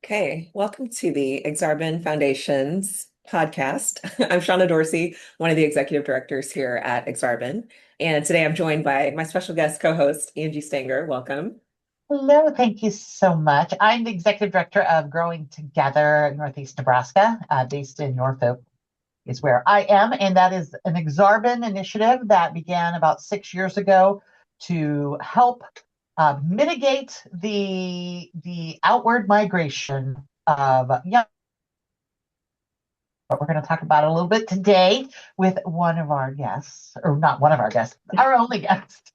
Okay, welcome to the Aksarben Foundation's podcast. I'm Shauna Dorsey, one of the executive directors here at Aksarben. And today I'm joined by my special guest co-host, Angie Stanger. Welcome. Hello, thank you so much. I'm the executive director of Growing Together Northeast Nebraska, based in Norfolk, is where I am. And that is an Aksarben initiative that began about 6 years ago to help mitigate the outward migration of young. But we're going to talk about it a little bit today with one of our guests, or not one of our guests, our only guest.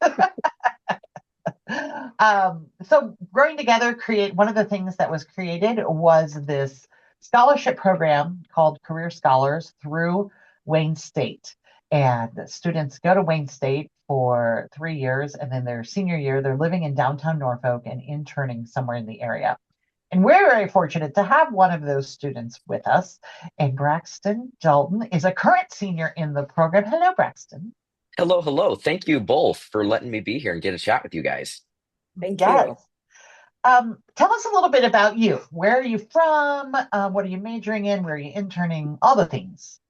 So growing together, create one of the things that was created was this scholarship program called Career Scholars through Wayne State. And the students go to Wayne State for 3 years, and then their senior year, they're living in downtown Norfolk and interning somewhere in the area. And we're very fortunate to have one of those students with us. And Braxton Dalton is a current senior in the program. Hello, Braxton. Hello, hello. Thank you both for letting me be here and get a chat with you guys. Thank Yes. you. Tell us a little bit about you. Where are you from? What are you majoring in? Where are you interning? All the things.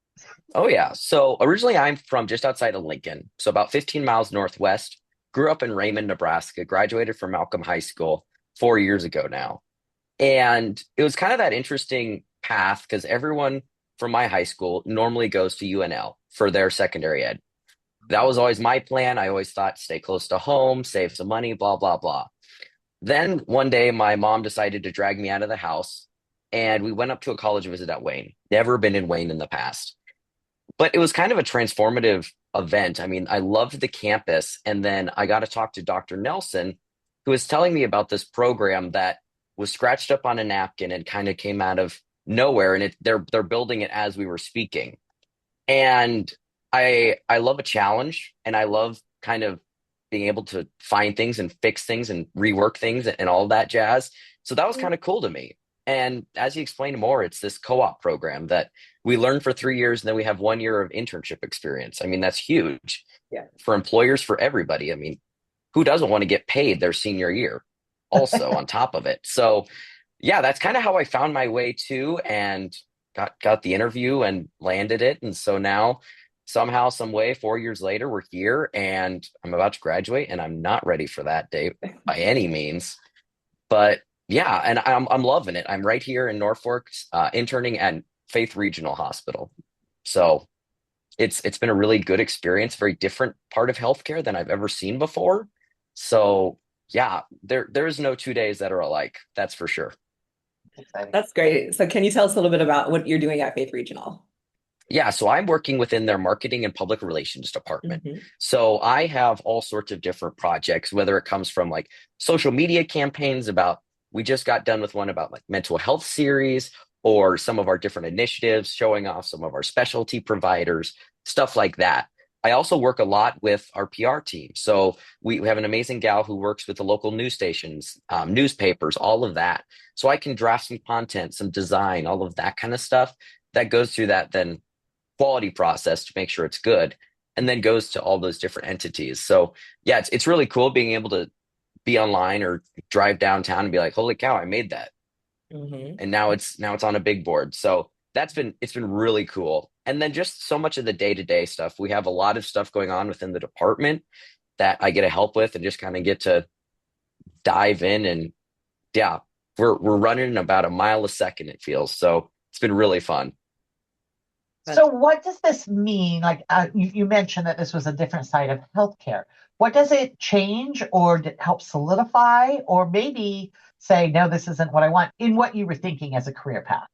Oh, yeah. So originally I'm from just outside of Lincoln, so about 15 miles northwest. Grew up in Raymond, Nebraska, graduated from Malcolm High School 4 years ago now. And it was kind of that interesting path because everyone from my high school normally goes to UNL for their secondary ed. That was always my plan. I always thought stay close to home, save some money, blah, blah, blah. Then one day, my mom decided to drag me out of the house, and we went up to a college visit at Wayne. Never been in Wayne in the past, but it was kind of a transformative event. I mean, I loved the campus, and then I got to talk to Dr. Nelson, who was telling me about this program that was scratched up on a napkin and kind of came out of nowhere, and they're building it as we were speaking. And I love a challenge, and I love kind of being able to find things and fix things and rework things and all that jazz. So that was kind of cool to me. And as you explained more, it's this co-op program that we learn for 3 years, and then we have 1 year of internship experience. I mean, that's huge Yeah. for employers, for everybody. I mean, who doesn't want to get paid their senior year also on top of it? So yeah, that's kind of how I found my way to and got the interview and landed it. And so now somehow, some way, 4 years later, we're here and I'm about to graduate, and I'm not ready for that date by any means. But yeah, and I'm loving it. I'm right here in Norfolk, interning at Faith Regional Hospital. So it's been a really good experience, very different part of healthcare than I've ever seen before. So yeah, there's no 2 days that are alike. That's for sure. Exciting. That's great. So can you tell us a little bit about what you're doing at Faith Regional? Yeah, so I'm working within their marketing and public relations department. Hmm. So I have all sorts of different projects, whether it comes from like social media campaigns about, we just got done with one about like mental health series, or some of our different initiatives showing off some of our specialty providers, stuff like that. I also work a lot with our PR team. So we have an amazing gal who works with the local news stations, newspapers, all of that. So I can draft some content, some design, all of that kind of stuff that goes through that then quality process to make sure it's good, and then goes to all those different entities. So yeah, it's really cool being able to be online or drive downtown and be like, holy cow, I made that. Hmm. And now it's on a big board. So it's been really cool. And then just so much of the day-to-day stuff. We have a lot of stuff going on within the department that I get to help with and just kind of get to dive in. And yeah, we're running about a mile a second, it feels. So it's been really fun. So, what does this mean? Like you mentioned that this was a different side of healthcare. What does it change, or help solidify, or maybe say, no, this isn't what I want in what you were thinking as a career path?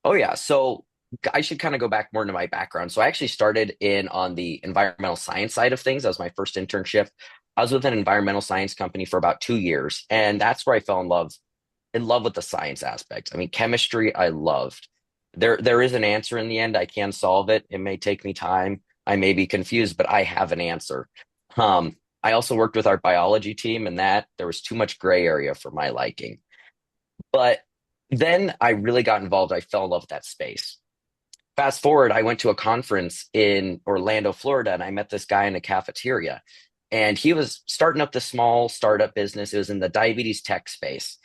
Oh yeah. So I should kind of go back more into my background. So I actually started in on the environmental science side of things. That was my first internship. I was with an environmental science company for about 2 years, and that's where I fell in love with the science aspect. I mean, chemistry, I loved. There is an answer in the end. I can solve it. It may take me time. I may be confused, but I have an answer. I also worked with our biology team, and that there was too much gray area for my liking. But then I really got involved. I fell in love with that space. Fast forward, I went to a conference in Orlando, Florida, and I met this guy in a cafeteria. And he was starting up this small startup business. It was in the diabetes tech space.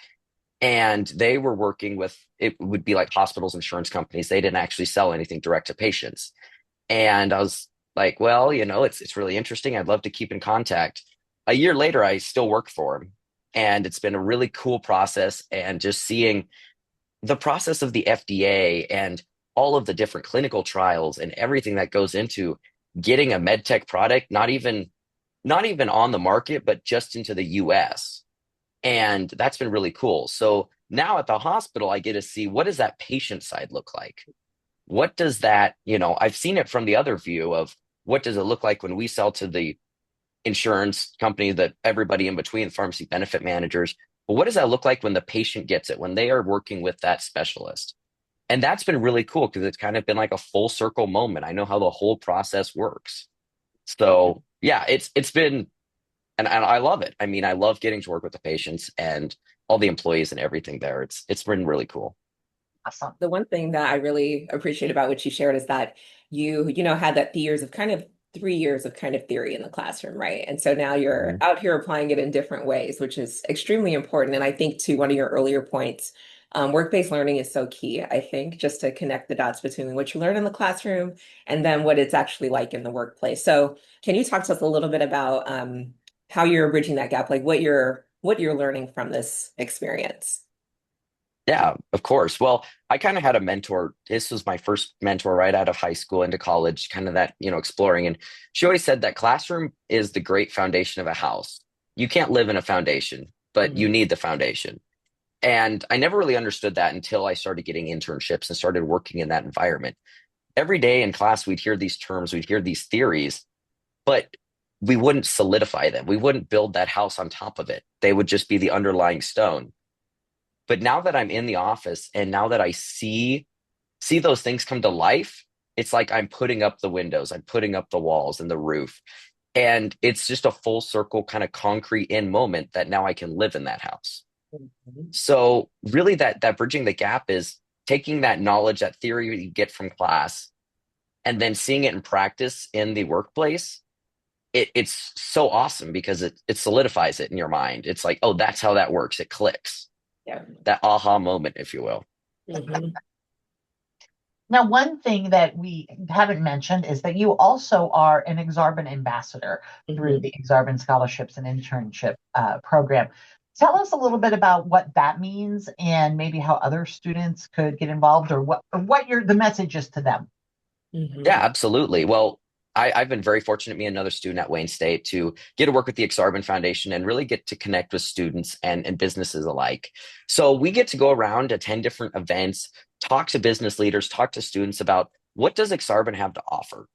And they were working with, it would be like hospitals, insurance companies. They didn't actually sell anything direct to patients. And I was like, well, it's really interesting. I'd love to keep in contact. A year later, I still work for him. And it's been a really cool process. And just seeing the process of the FDA and all of the different clinical trials and everything that goes into getting a med tech product, not even on the market, but just into the US. And that's been really cool. So now at the hospital, I get to see, what does that patient side look like? What does that, I've seen it from the other view of, what does it look like when we sell to the insurance company, that everybody in between, pharmacy benefit managers. But what does that look like when the patient gets it, when they are working with that specialist? And that's been really cool because it's kind of been like a full circle moment. I know how the whole process works. So yeah, it's been, and I love it. I mean, I love getting to work with the patients and all the employees and everything there. It's been really cool. Awesome. The one thing that I really appreciate about what you shared is that you had that 3 years of kind of theory in the classroom, right? And so now you're Mhm. out here applying it in different ways, which is extremely important. And I think to one of your earlier points, work-based learning is so key, I think, just to connect the dots between what you learn in the classroom and then what it's actually like in the workplace. So can you talk to us a little bit about how you're bridging that gap, like what you're learning from this experience? Yeah, of course. Well, I kind of had a mentor. This was my first mentor right out of high school into college, kind of that, exploring. And she always said that classroom is the great foundation of a house. You can't live in a foundation, but you Mhm. need the foundation. And I never really understood that until I started getting internships and started working in that environment. Every day in class, we'd hear these terms, we'd hear these theories, but we wouldn't solidify them. We wouldn't build that house on top of it. They would just be the underlying stone. But now that I'm in the office and now that I see those things come to life, it's like I'm putting up the windows, I'm putting up the walls and the roof. And it's just a full circle kind of concrete in moment that now I can live in that house. Mhm. So really that bridging the gap is taking that knowledge, that theory you get from class, and then seeing it in practice in the workplace. It's so awesome because it solidifies it in your mind. It's like, oh, that's how that works. It clicks. Yeah. That aha moment, if you will. Mhm. Now, one thing that we haven't mentioned is that you also are an Aksarben ambassador through Mhm. the Aksarben Scholarships and Internship program. Tell us a little bit about what that means and maybe how other students could get involved, or what the message is to them. Yeah, Mhm. absolutely. Well, I've been very fortunate, me and another student at Wayne State, to get to work with the Aksarben Foundation and really get to connect with students and businesses alike. So we get to go around, attend different events, talk to business leaders, talk to students about, what does Aksarben have to offer?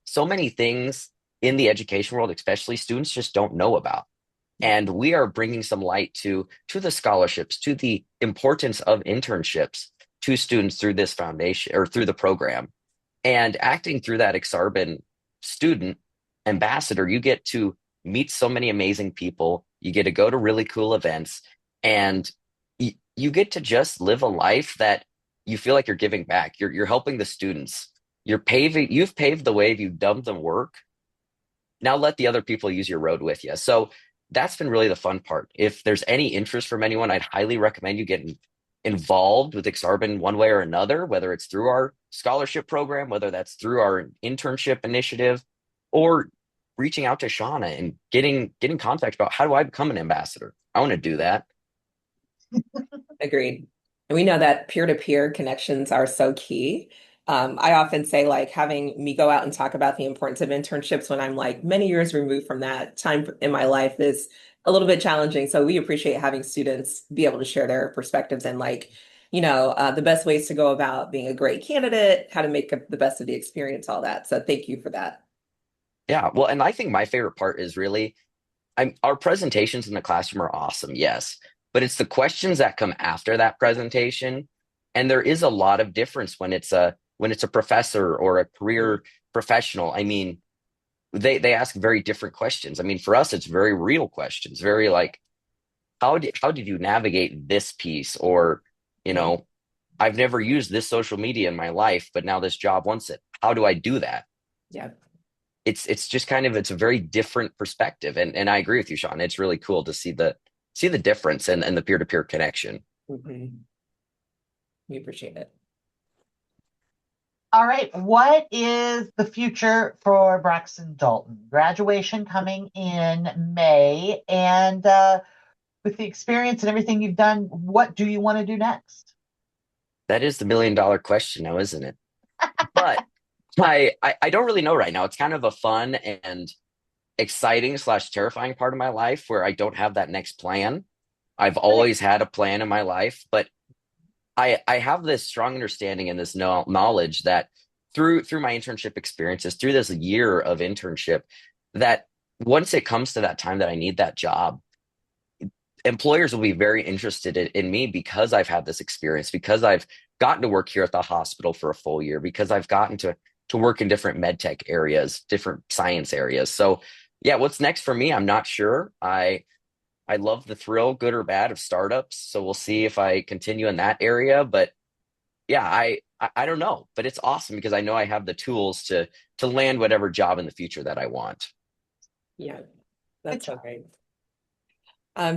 So many things in the education world, especially, students just don't know about. And we are bringing some light to the scholarships, to the importance of internships to students through this foundation or through the program. And acting through that Aksarben student ambassador, you get to meet so many amazing people. You get to go to really cool events, and you get to just live a life that you feel like you're giving back. You're helping the students. You've paved the way, you've done the work. Now let the other people use your road with you. So that's been really the fun part. If there's any interest from anyone, I'd highly recommend you getting involved with Aksarben one way or another, whether it's through our scholarship program, whether that's through our internship initiative, or reaching out to Shauna and getting contact about, how do I become an ambassador? I want to do that. Agreed. And we know that peer-to-peer connections are so key. I often say, like, having me go out and talk about the importance of internships when I'm like many years removed from that time in my life is a little bit challenging. So we appreciate having students be able to share their perspectives and, like, the best ways to go about being a great candidate, how to make the best of the experience, all that. So thank you for that. Yeah. Well, and I think my favorite part is really, our presentations in the classroom are awesome, yes, but it's the questions that come after that presentation. And there is a lot of difference when it's a professor or a Mhm. career professional. I mean, they ask very different questions. I mean, for us, it's very real questions, very like, how did you navigate this piece? Or, you Yeah. know, I've never used this social media in my life, but now this job wants it. How do I do that? Yeah. It's just kind of, it's a very different perspective. And I agree with you, Sean. It's really cool to see the difference and the peer-to-peer connection. Mhm. We appreciate it. All right. What is the future for Braxton Dalton? Graduation coming in May. And with the experience and everything you've done, what do you want to do next? That is the million dollar question now, isn't it? But I don't really know right now. It's kind of a fun and exciting slash terrifying part of my life where I don't have that next plan. I've Okay. always had a plan in my life, but I have this strong understanding and this knowledge that through my internship experiences, through this year of internship, that once it comes to that time that I need that job, employers will be very interested in me because I've had this experience, because I've gotten to work here at the hospital for a full year, because I've gotten to work in different med tech areas, different science areas. So yeah, what's next for me? I'm not sure. I love the thrill, good or bad, of startups. So we'll see if I continue in that area. But yeah, I don't know. But it's awesome because I know I have the tools to land whatever job in the future that I want. Yeah, Good that's so job. great.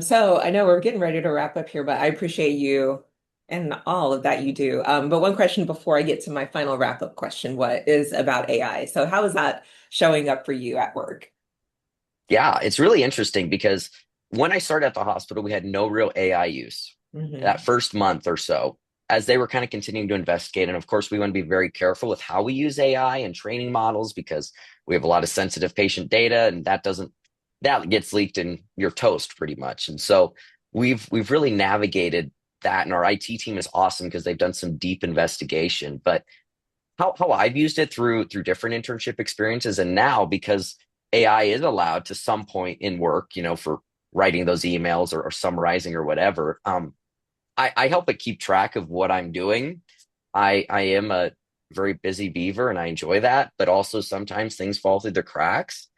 So I know we're getting ready to wrap up here, but I appreciate you and all of that you do. But one question before I get to my final wrap up question, what is about AI? So how is that showing up for you at work? Yeah, it's really interesting because when I started at the hospital, we had no real AI use that Hmm. first month or so as they were kind of continuing to investigate. And of course, we want to be very careful with how we use AI and training models because we have a lot of sensitive patient data and that gets leaked in your toast pretty much. And so we've really navigated that. And our IT team is awesome because they've done some deep investigation. But how I've used it through different internship experiences, and now because AI is allowed to some point in work, for writing those emails or summarizing or whatever. I help it keep track of what I'm doing. I am a very busy beaver and I enjoy that, but also sometimes things fall through the cracks.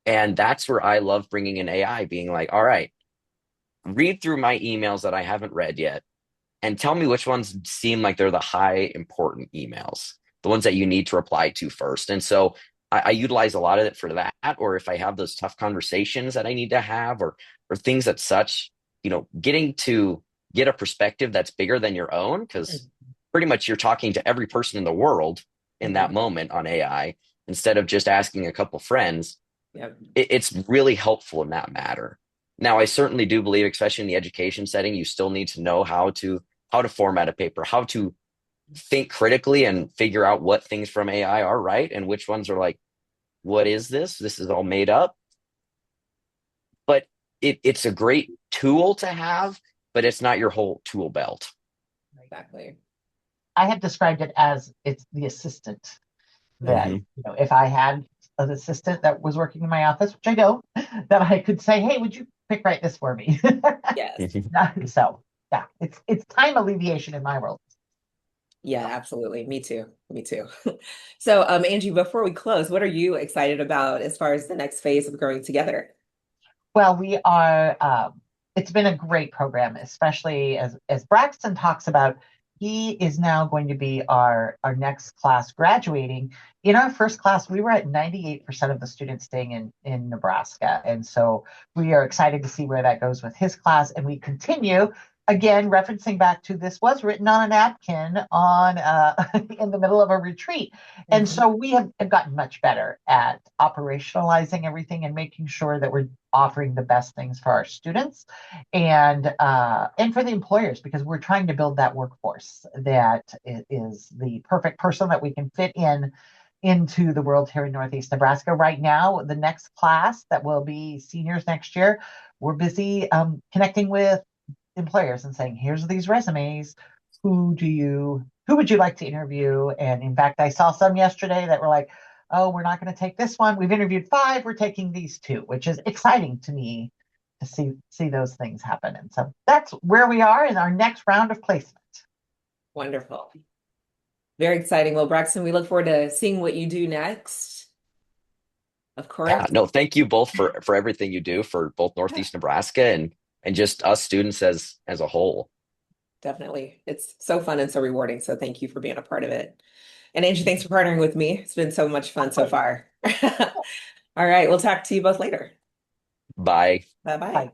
And that's where I love bringing in AI, being like, all right, read through my emails that I haven't read yet and tell me which ones seem like they're the high important emails, the ones that you need to reply to first. And so I utilize a lot of it for that. Or if I have those tough conversations that I need to have, or things that such, getting to get a perspective that's bigger than your own, because pretty much you're talking to every person in the world in that Hmm. moment on AI instead of just asking a couple friends. Yep. It's really helpful in that matter. Now, I certainly do believe, especially in the education setting, you still need to know how to format a paper, how to think critically and figure out what things from AI are right and which ones are like, what is this? This is all made up. But it's a great tool to have, but it's not your whole tool belt. Exactly. I have described it as it's the assistant that, Hmm. if I had an assistant that was working in my office, which I don't, that I could say, hey, would you pick write this for me? Yes. So yeah, it's time alleviation in my world. Yeah, absolutely. Me too. Me too. So, Angie, before we close, what are you excited about as far as the next phase of growing together? Well, we are. It's been a great program, especially as Braxton talks about. He is now going to be our next class graduating. In our first class, we were at 98% of the students staying in Nebraska, and so we are excited to see where that goes with his class. And we continue again, referencing back to this was written on a napkin on in the middle of a retreat, and Mhm. so we have gotten much better at operationalizing everything and making sure that we're offering the best things for our students and for the employers because we're trying to build that workforce that is the perfect person that we can fit into the world here in Northeast Nebraska. Right now, the next class that will be seniors next year, we're busy connecting with employers and saying, here's these resumes. Who would you like to interview? And in fact, I saw some yesterday that were like, oh, we're not going to take this one. We've interviewed five. We're taking these two, which is exciting to me to see those things happen. And so that's where we are in our next round of placement. Wonderful. Very exciting. Well, Braxton, we look forward to seeing what you do next, of Yeah, course. no, thank you both for everything you do for both Yeah. Northeast Nebraska and just us students as a whole. Definitely. It's so fun and so rewarding. So thank you for being a part of it. And Angie, thanks for partnering with me. It's been so much fun Of so course. far. All right. We'll talk to you both later. Bye. Bye bye. Bye.